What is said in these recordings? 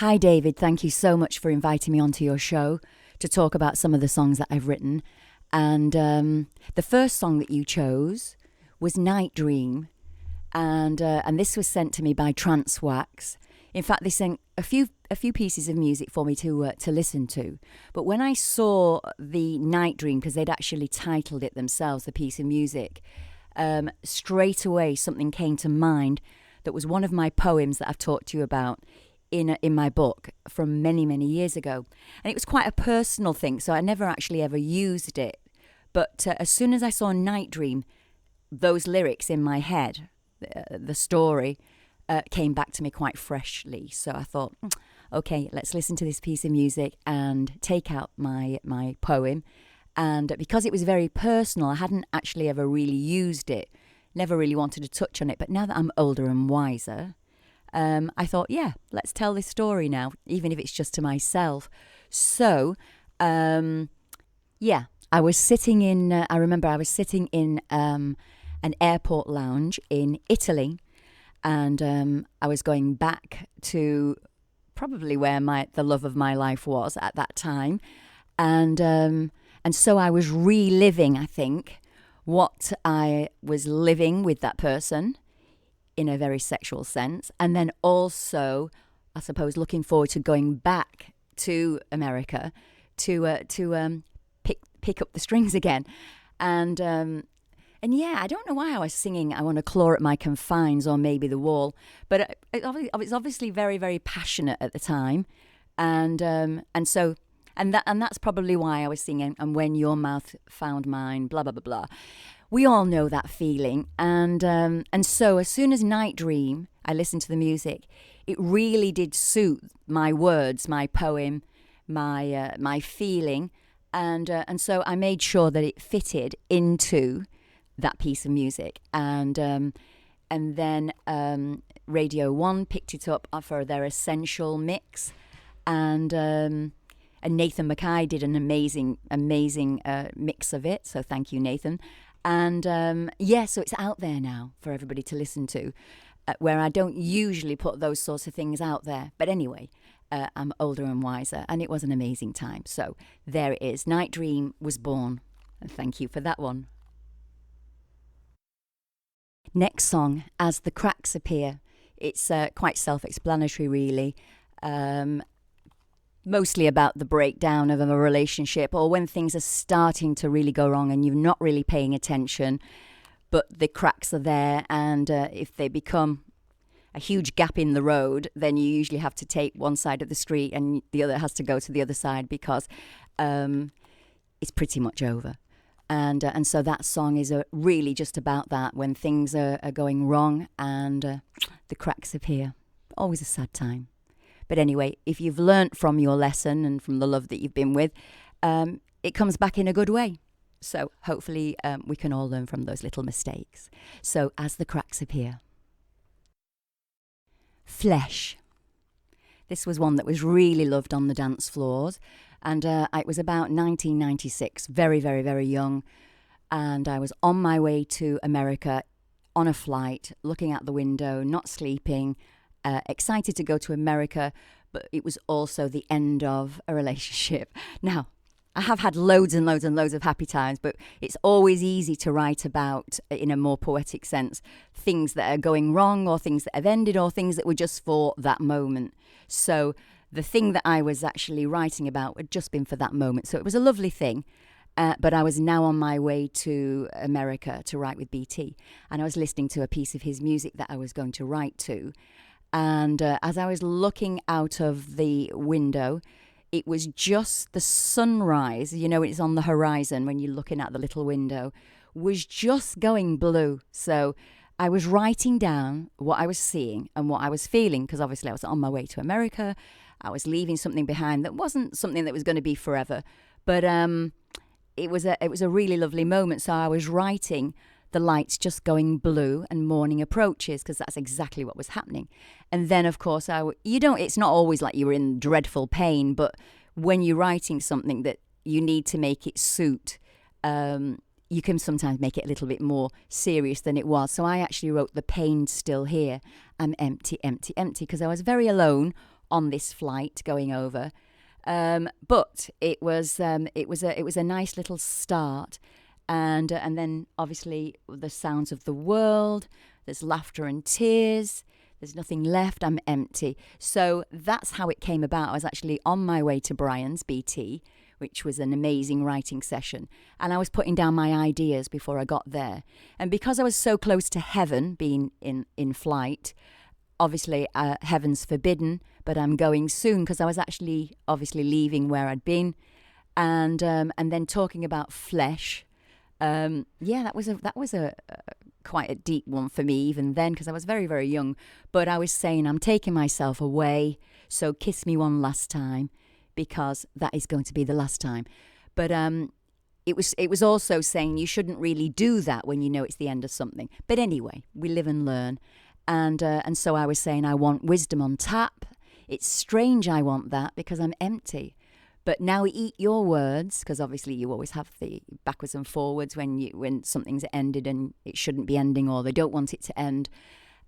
Hi, David. Thank you so much for inviting me onto your show to talk about some of the songs that I've written. And the first song that you chose was Nitedream, and this was sent to me by Trance. In fact, they sent a few pieces of music for me to listen to. But when I saw the Nitedream, because they'd actually titled it themselves, the piece of music, straight away something came to mind that was one of my poems that I've talked to you about in my book from many, many years ago. And it was quite a personal thing, so I never actually ever used it. But as soon as I saw Nitedream, those lyrics in my head, the story, came back to me quite freshly. So I thought, okay, let's listen to this piece of music and take out my poem. And because it was very personal, I hadn't actually ever really used it, never really wanted to touch on it. But now that I'm older and wiser, I thought, yeah, let's tell this story now, even if it's just to myself. So, yeah, I was sitting in, I remember I was sitting in an airport lounge in Italy, and I was going back to probably where the love of my life was at that time. And so I was reliving, I think, what I was living with that person in a very sexual sense. And then also, I suppose, looking forward to going back to America to pick up the strings again. And yeah, I don't know why I was singing I Want to Claw at My Confines or maybe The Wall, but it was obviously very, very passionate at the time. And that's probably why I was singing And When Your Mouth Found Mine, blah, blah, blah, blah. We all know that feeling. And so as soon as Nitedream, I listened to the music, it really did suit my words, my poem, my feeling. And so I made sure that it fitted into that piece of music. And then Radio 1 picked it up for their Essential mix. And Nathan Mackay did an amazing mix of it. So thank you, Nathan. And so it's out there now for everybody to listen to, where I don't usually put those sorts of things out there. But anyway, I'm older and wiser, and it was an amazing time. So there it is. Nitedream was born. And thank you for that one. Next song, As the Cracks Appear. It's quite self-explanatory, really. Mostly about the breakdown of a relationship, or when things are starting to really go wrong and you're not really paying attention, but the cracks are there, and if they become a huge gap in the road, then you usually have to take one side of the street and the other has to go to the other side because it's pretty much over. And so that song is really just about that, when things are going wrong and the cracks appear. Always a sad time. But anyway, if you've learnt from your lesson and from the love that you've been with, it comes back in a good way. So hopefully we can all learn from those little mistakes. So As the Cracks Appear. Flesh. This was one that was really loved on the dance floors. And it was about 1996, very, very, very young. And I was on my way to America on a flight, looking out the window, not sleeping, excited to go to America, but it was also the end of a relationship. Now, I have had loads and loads and loads of happy times, but it's always easy to write about, in a more poetic sense, things that are going wrong or things that have ended or things that were just for that moment. So the thing that I was actually writing about had just been for that moment. So it was a lovely thing. But I was now on my way to America to write with BT. And I was listening to a piece of his music that I was going to write to. And as I was looking out of the window, it was just the sunrise, it's on the horizon when you're looking out the little window, was just going blue. So I was writing down what I was seeing and what I was feeling, because obviously I was on my way to America. I was leaving something behind that wasn't something that was going to be forever. But it was a really lovely moment. So I was writing the lights just going blue and morning approaches, because that's exactly what was happening. And then, of course, it's not always like you were in dreadful pain, but when you're writing something that you need to make it suit, you can sometimes make it a little bit more serious than it was. So I actually wrote, the pain's still here. I'm empty, empty, empty, because I was very alone on this flight going over. But it was a nice little start, and then obviously the sounds of the world. There's laughter and tears. There's nothing left. I'm empty. So that's how it came about. I was actually on my way to Brian's BT, which was an amazing writing session, and I was putting down my ideas before I got there. And because I was so close to heaven, being in flight, obviously heaven's forbidden, but I'm going soon, because I was actually obviously leaving where I'd been, and then talking about flesh. That was a quite a deep one for me even then, because I was very, very young. But I was saying, I'm taking myself away, so kiss me one last time, because that is going to be the last time. But it was also saying you shouldn't really do that when you know it's the end of something. But anyway, we live and learn. And so I was saying I want wisdom on tap. It's strange I want that, because I'm empty. But now eat your words, because obviously you always have the backwards and forwards when something's ended and it shouldn't be ending, or they don't want it to end.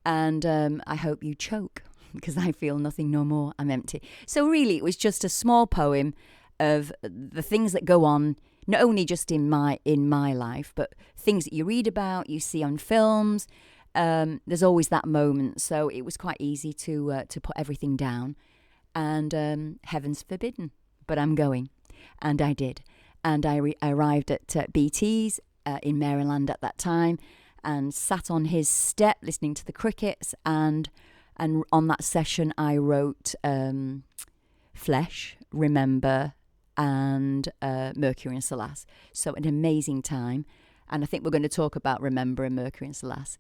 And I hope you choke, because I feel nothing no more. I'm empty. So really, it was just a small poem of the things that go on, not only just in my life, but things that you read about, you see on films. There's always that moment. So it was quite easy to put everything down. And heaven's forbidden. But I'm going, and I did. And I arrived at BT's in Maryland at that time, and sat on his step listening to the crickets. And on that session, I wrote Flesh, Remember, and Mercury and Solace. So an amazing time. And I think we're going to talk about Remember and Mercury and Solace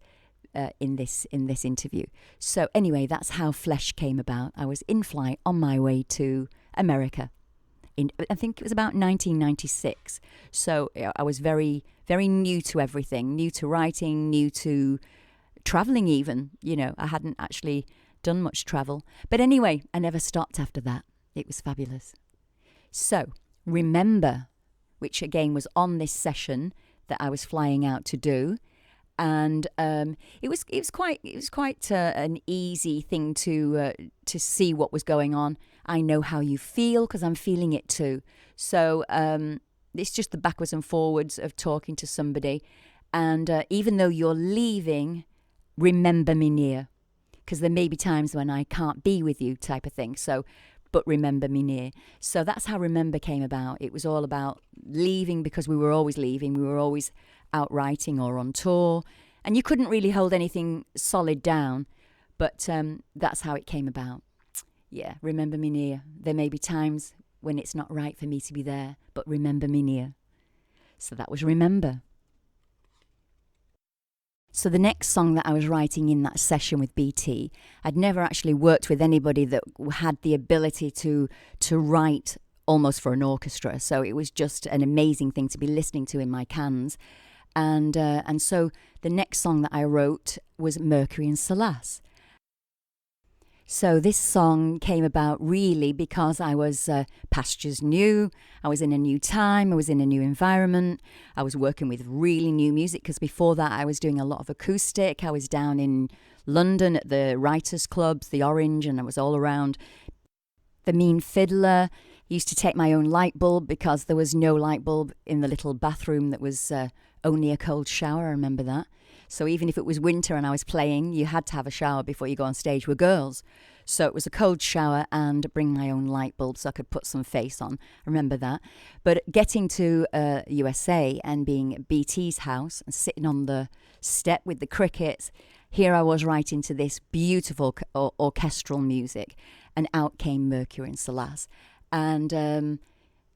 in this interview. So anyway, that's how Flesh came about. I was in flight on my way to America. I think it was about 1996. So I was very, very new to everything, new to writing, new to traveling even. I hadn't actually done much travel. But anyway, I never stopped after that. It was fabulous. So Remember, which again was on this session that I was flying out to do. And it was quite an easy thing to see what was going on. I know how you feel, because I'm feeling it too. So it's just the backwards and forwards of talking to somebody. And even though you're leaving, remember me near, because there may be times when I can't be with you, type of thing. So, but remember me near. So that's how Remember came about. It was all about leaving, because we were always leaving. We were always out writing or on tour, and you couldn't really hold anything solid down. But that's how it came about. Yeah, remember me near. There may be times when it's not right for me to be there, but remember me near. So that was Remember. So the next song that I was writing in that session with BT, I'd never actually worked with anybody that had the ability to write almost for an orchestra. So it was just an amazing thing to be listening to in my cans. And so the next song that I wrote was Mercury and Solace. So this song came about really because I was pastures new. I was in a new time. I was in a new environment. I was working with really new music, because before that I was doing a lot of acoustic. I was down in London at the writers' clubs, the Orange, and I was all around. The Mean Fiddler. I used to take my own light bulb, because there was no light bulb in the little bathroom that was only a cold shower. I remember that. So even if it was winter and I was playing, you had to have a shower before you go on stage with girls. So it was a cold shower and bring my own light bulb so I could put some face on. I remember that. But getting to USA and being at BT's house and sitting on the step with the crickets, here I was writing to this beautiful orchestral music, and out came Mercury and Solace. And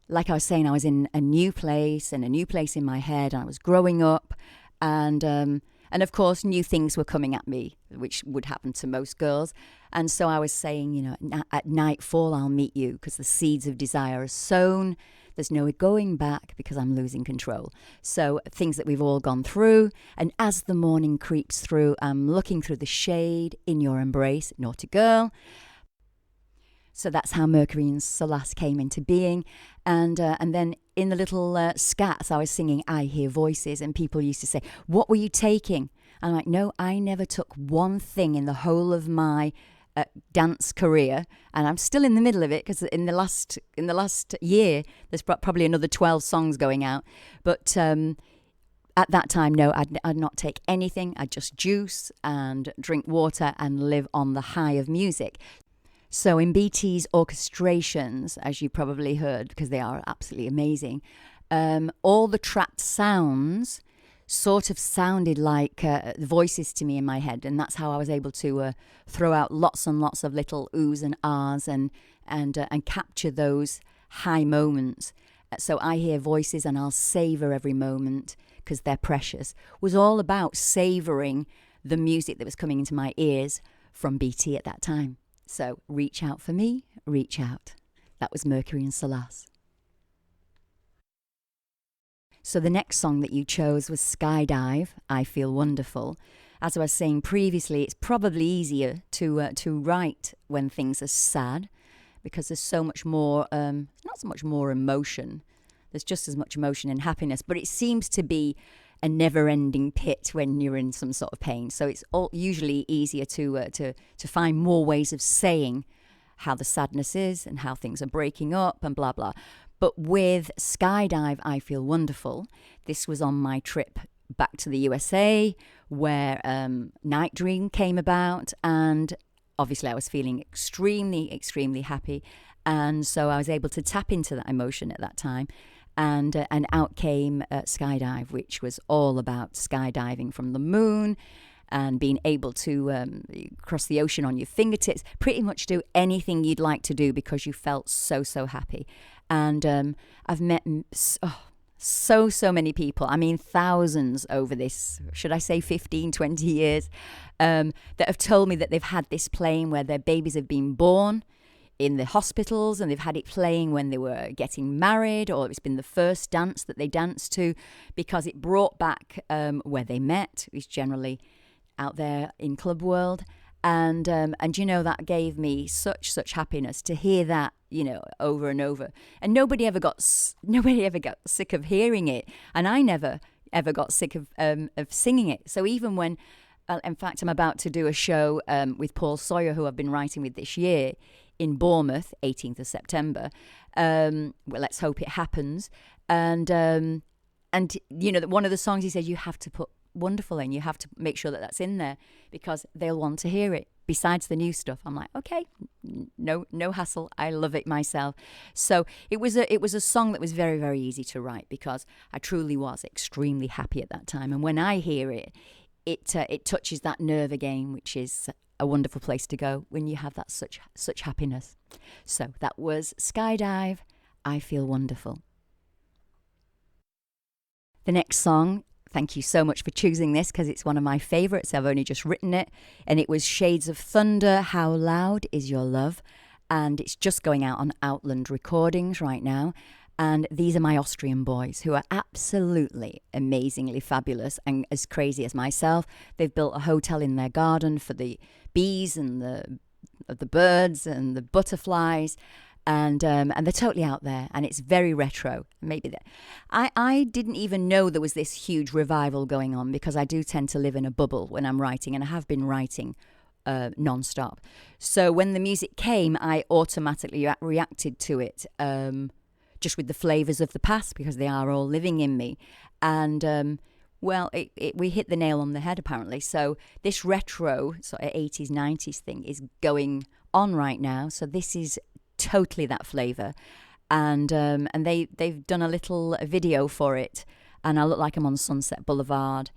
like I was saying, I was in a new place and a new place in my head, and I was growing up, and of course, new things were coming at me, which would happen to most girls. And so I was saying, at nightfall, I'll meet you, because the seeds of desire are sown. There's no going back, because I'm losing control. So things that we've all gone through. And as the morning creeps through, I'm looking through the shade in your embrace, naughty girl. So that's how Mercury and Solace came into being. And then in the little scats, I was singing I Hear Voices, and people used to say, what were you taking? I'm like, no, I never took one thing in the whole of my dance career, and I'm still in the middle of it because in the last year there's probably another 12 songs going out. But at that time, no, I'd not take anything. I'd just juice and drink water and live on the high of music. So in BT's orchestrations, as you probably heard, because they are absolutely amazing, all the trapped sounds sort of sounded like voices to me in my head, and that's how I was able to throw out lots and lots of little oohs and ahs and capture those high moments. So I hear voices and I'll savor every moment because they're precious. Was all about savoring the music that was coming into my ears from BT at that time. So reach out for me, reach out. That was Mercury and Solace. So the next song that you chose was Skydive, I Feel Wonderful. As I was saying previously, it's probably easier to write when things are sad because there's so much more, not so much more emotion. There's just as much emotion and happiness, but it seems to be a never-ending pit when you're in some sort of pain. So it's usually easier to find more ways of saying how the sadness is and how things are breaking up and blah, blah. But with Skydive, I Feel Wonderful, this was on my trip back to the USA where Nitedream came about, and obviously I was feeling extremely, extremely happy. And so I was able to tap into that emotion at that time. And out came Skydive, which was all about skydiving from the moon and being able to cross the ocean on your fingertips, pretty much do anything you'd like to do because you felt so, so happy. And I've met so many people, I mean thousands over this, should I say 15, 20 years, that have told me that they've had this playing where their babies have been born in the hospitals, and they've had it playing when they were getting married, or it's been the first dance that they danced to, because it brought back where they met, which generally out there in club world, and you know, that gave me such happiness to hear that, you know, over and over, and nobody ever got sick of hearing it, and I never ever got sick of singing it. So even when in fact, I'm about to do a show with Paul Sawyer, who I've been writing with this year, in Bournemouth, 18th of September. Well, let's hope it happens. And you know, one of the songs he said, you have to put wonderful in. You have to make sure that that's in there because they'll want to hear it. Besides the new stuff, I'm like, okay, no hassle. I love it myself. So it was a song that was very, very easy to write because I truly was extremely happy at that time. And when I hear it, it touches that nerve again, which is a wonderful place to go when you have that such happiness. So that was Skydive, I Feel Wonderful. The next song, thank you so much for choosing this because it's one of my favourites. I've only just written it, and it was Shades of Thunder, How Loud Is Your Love, and it's just going out on Outland Recordings right now. And these are my Austrian boys who are absolutely amazingly fabulous and as crazy as myself. They've built a hotel in their garden for the bees and the birds and the butterflies, and they're totally out there, and it's very retro. Maybe that I didn't even know there was this huge revival going on because I do tend to live in a bubble when I'm writing, and I have been writing non-stop. So when the music came, I automatically reacted to it. Just with the flavours of the past because they are all living in me. And, well, we hit the nail on the head, apparently. So this retro sort of 80s, 90s thing is going on right now. So this is totally that flavour. And they've done a little video for it. And I look like I'm on Sunset Boulevard.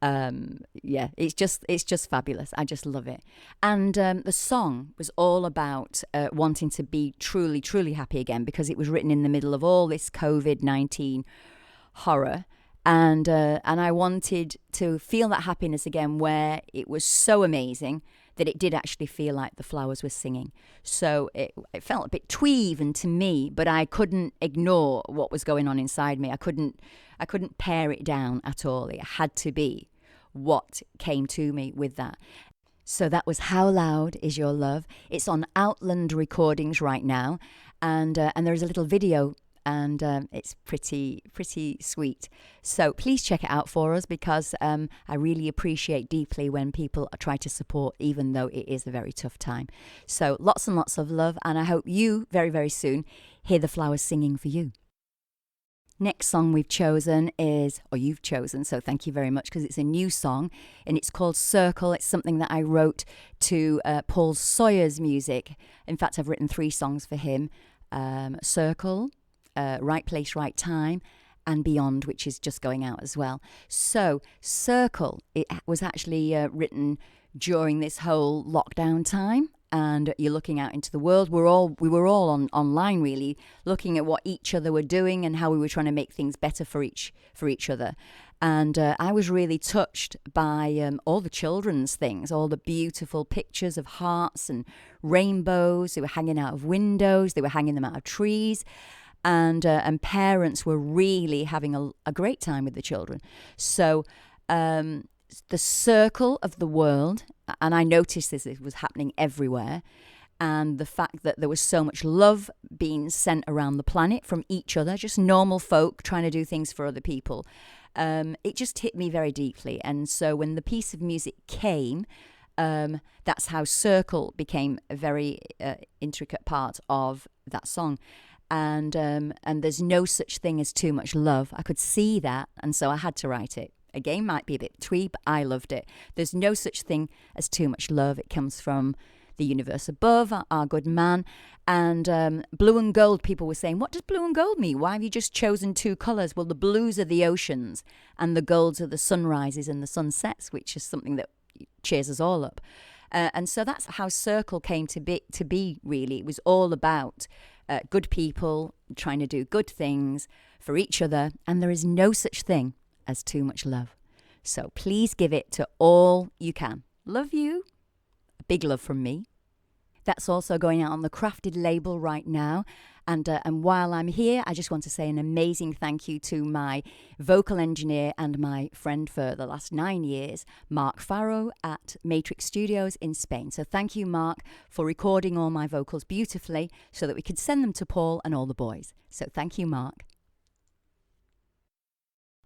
Yeah, it's just fabulous. I just love it. And the song was all about wanting to be truly happy again because it was written in the middle of all this COVID-19 horror, and I wanted to feel that happiness again where it was so amazing that it did actually feel like the flowers were singing. So it felt a bit twee even to me, but I couldn't ignore what was going on inside me. I couldn't pare it down at all. It had to be what came to me with that. So that was How Loud Is Your Love. It's on Outland Recordings right now, and there is a little video and it's pretty sweet. So please check it out for us, because I really appreciate deeply when people try to support, even though it is a very tough time. So lots and lots of love, and I hope you very, very soon hear the flowers singing for you. Next song we've chosen is, or you've chosen, so thank you very much, because it's a new song and it's called Circle. It's something that I wrote to Paul Sawyer's music. In fact, I've written 3 songs for him. Circle, Right Place, Right Time, and Beyond, which is just going out as well. So Circle, it was actually written during this whole lockdown time. And you're looking out into the world. We were all online, really, looking at what each other were doing and how we were trying to make things better for each other. And I was really touched by all the children's things, all the beautiful pictures of hearts and rainbows. They were hanging out of windows. They were hanging them out of trees. And parents were really having a great time with the children. So the circle of the world, and I noticed this, it was happening everywhere, and the fact that there was so much love being sent around the planet from each other, just normal folk trying to do things for other people, it just hit me very deeply. And so when the piece of music came, that's how Circle became a very intricate part of that song. And there's no such thing as too much love. I could see that, and so I had to write it. Again, might be a bit twee, but I loved it. There's no such thing as too much love. It comes from the universe above, our good man. And blue and gold, people were saying, what does blue and gold mean? Why have you just chosen 2 colours? Well, the blues are the oceans, and the golds are the sunrises and the sunsets, which is something that cheers us all up. And so that's how Circle came to be, really. It was all about good people trying to do good things for each other, and there is no such thing as too much love. So please give it to all you can. Love you. A big love from me. That's also going out on the Crafted label right now. And while I'm here, I just want to say an amazing thank you to my vocal engineer and my friend for the last 9 years, Mark Farrow at Matrix Studios in Spain. So thank you, Mark, for recording all my vocals beautifully so that we could send them to Paul and all the boys. So thank you, Mark.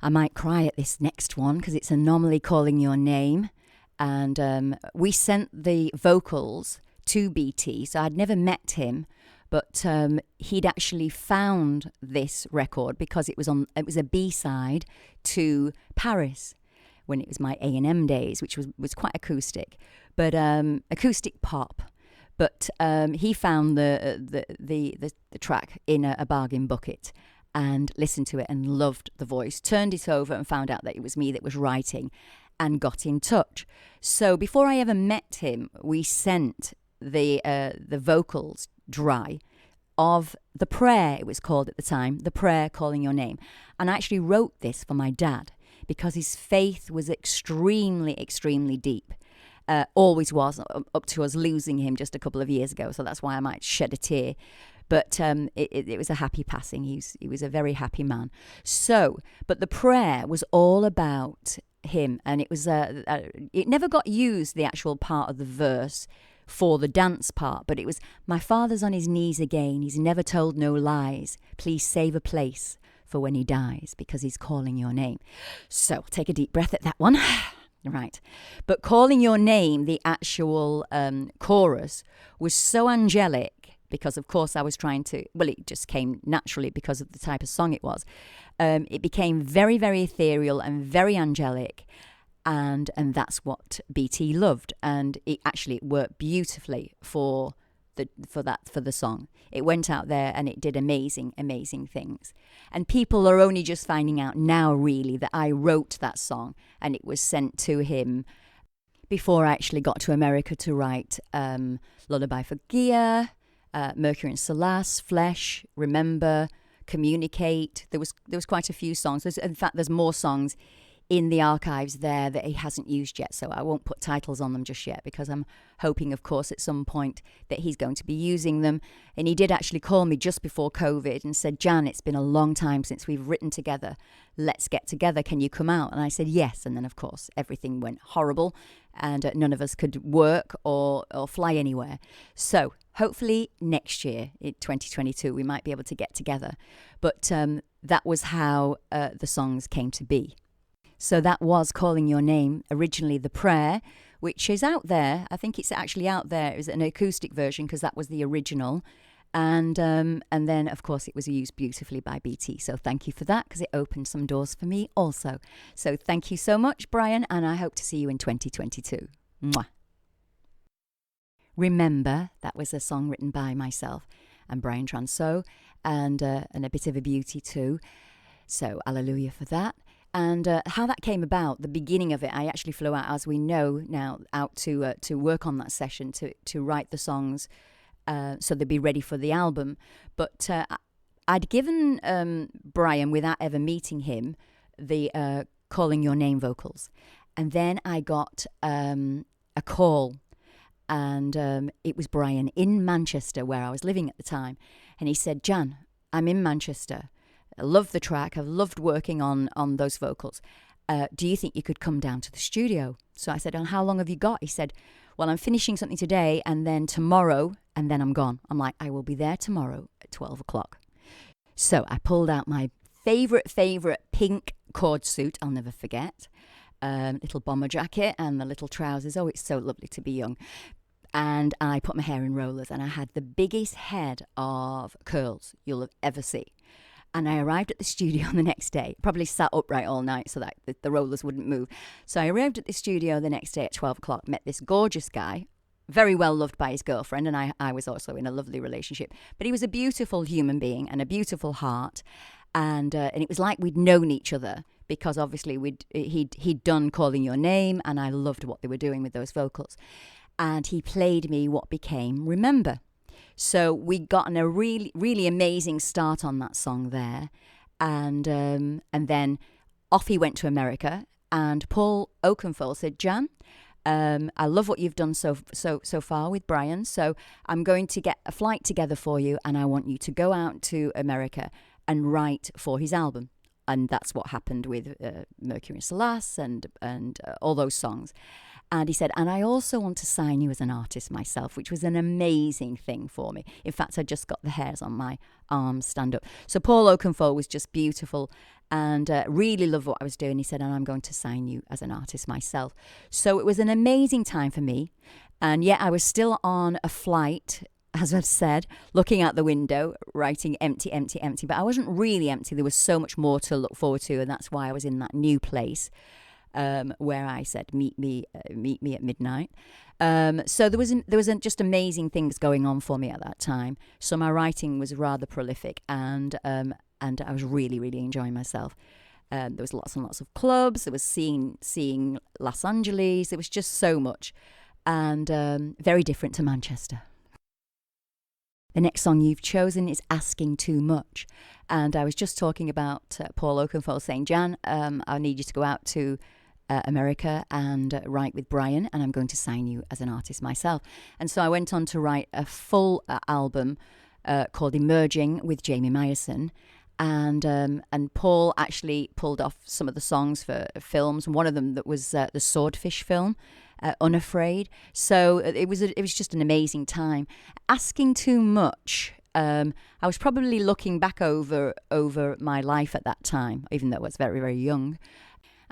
I might cry at this next one because it's Anomaly Calling Your Name. And we sent the vocals to BT, so I'd never met him, but he'd actually found this record because it was a B-side to Paris when it was my A&M days, which was quite acoustic, but acoustic pop. But he found the track in a bargain bucket and listened to it and loved the voice, turned it over and found out that it was me that was writing and got in touch. So before I ever met him, we sent the vocals dry of The Prayer, it was called at the time, The Prayer Calling Your Name. And I actually wrote this for my dad because his faith was extremely, extremely deep. Always was, up to us losing him just a couple of years ago. So that's why I might shed a tear. But it was a happy passing. He was a very happy man. So, but The Prayer was all about him. And it was it never got used, the actual part of the verse, for the dance part. But it was, my father's on his knees again. He's never told no lies. Please save a place for when he dies, because he's calling your name. So take a deep breath at that one. Right. But Calling Your Name, the actual chorus, was so angelic because, of course, I was trying to, well, it just came naturally because of the type of song it was. It became very, very ethereal and very angelic. And that's what BT loved. And it worked beautifully for the song. It went out there and it did amazing, amazing things. And people are only just finding out now, really, that I wrote that song and it was sent to him before I actually got to America to write Lullaby for Gia, Mercury Solace, Flesh, Remember, Communicate. There was quite a few songs. In fact, there's more songs in the archives there that he hasn't used yet, so I won't put titles on them just yet, because I'm hoping, of course, at some point that he's going to be using them. And he did actually call me just before COVID and said, Jan, it's been a long time since we've written together. Let's get together. Can you come out? And I said yes. And then, of course, everything went horrible and none of us could work or fly anywhere. So hopefully next year, in 2022, we might be able to get together. But that was how the songs came to be. So that was Calling Your Name, originally The Prayer, which is out there. I think it's actually out there. It was an acoustic version because that was the original. And then, of course, it was used beautifully by BT. So thank you for that, because it opened some doors for me also. So thank you so much, Brian, and I hope to see you in 2022. Mwah. Remember, that was a song written by myself and Brian Trance, and a bit of a beauty too. So hallelujah for that. And how that came about, the beginning of it, I actually flew out, as we know now, out to work on that session, to write the songs so they'd be ready for the album. But I'd given Brian, without ever meeting him, the Calling Your Name vocals. And then I got a call, and it was Brian in Manchester, where I was living at the time. And he said, Jan, I'm in Manchester. I love the track. I've loved working on those vocals. Do you think you could come down to the studio? So I said, and how long have you got? He said, well, I'm finishing something today and then tomorrow, and then I'm gone. I'm like, I will be there tomorrow at 12 o'clock. So I pulled out my favourite pink cord suit, I'll never forget, little bomber jacket and the little trousers. Oh, it's so lovely to be young. And I put my hair in rollers, and I had the biggest head of curls you'll ever see. And I arrived at the studio the next day, probably sat upright all night so that the rollers wouldn't move. So I arrived at the studio the next day at 12 o'clock, met this gorgeous guy, very well loved by his girlfriend, and I was also in a lovely relationship. But he was a beautiful human being and a beautiful heart. And it was like we'd known each other, because obviously he'd done Calling Your Name, and I loved what they were doing with those vocals. And he played me what became Remember. So we got a really, really amazing start on that song there. And then off he went to America. And Paul Oakenfold said, Jan, I love what you've done so far with Brian. So I'm going to get a flight together for you, and I want you to go out to America and write for his album. And that's what happened with Mercury Solace and all those songs. And he said, and I also want to sign you as an artist myself, which was an amazing thing for me. In fact, I just got the hairs on my arms stand up. So Paul Oakenfold was just beautiful and really loved what I was doing. He said, and I'm going to sign you as an artist myself. So it was an amazing time for me. And yet I was still on a flight, as I've said, looking out the window, writing empty, empty, empty. But I wasn't really empty. There was so much more to look forward to. And that's why I was in that new place. Where I said, meet me at midnight. So there was just amazing things going on for me at that time. So my writing was rather prolific, and I was really, really enjoying myself. There was lots and lots of clubs. There was seeing Los Angeles. There was just so much, and very different to Manchester. The next song you've chosen is Asking Too Much. And I was just talking about Paul Oakenfold saying, Jan, I need you to go out to America and write with Brian, and I'm going to sign you as an artist myself. And so I went on to write a full album called Emerging with Jamie Myerson. And Paul actually pulled off some of the songs for films, and one of them that was the Swordfish film, Unafraid. So it was just an amazing time. Asking Too Much. I was probably looking back over my life at that time, even though I was very, very young.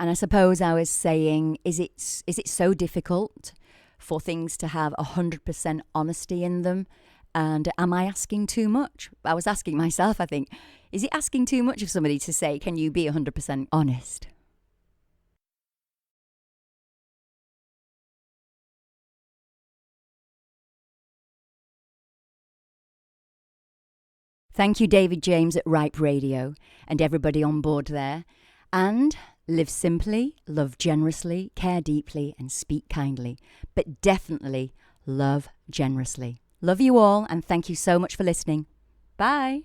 And I suppose I was saying, is it so difficult for things to have 100% honesty in them? And am I asking too much? I was asking myself, I think, is it asking too much of somebody to say, can you be 100% honest? Thank you, David James at Ripe Radio, and everybody on board there. And live simply, love generously, care deeply, and speak kindly. But definitely love generously. Love you all, and thank you so much for listening. Bye.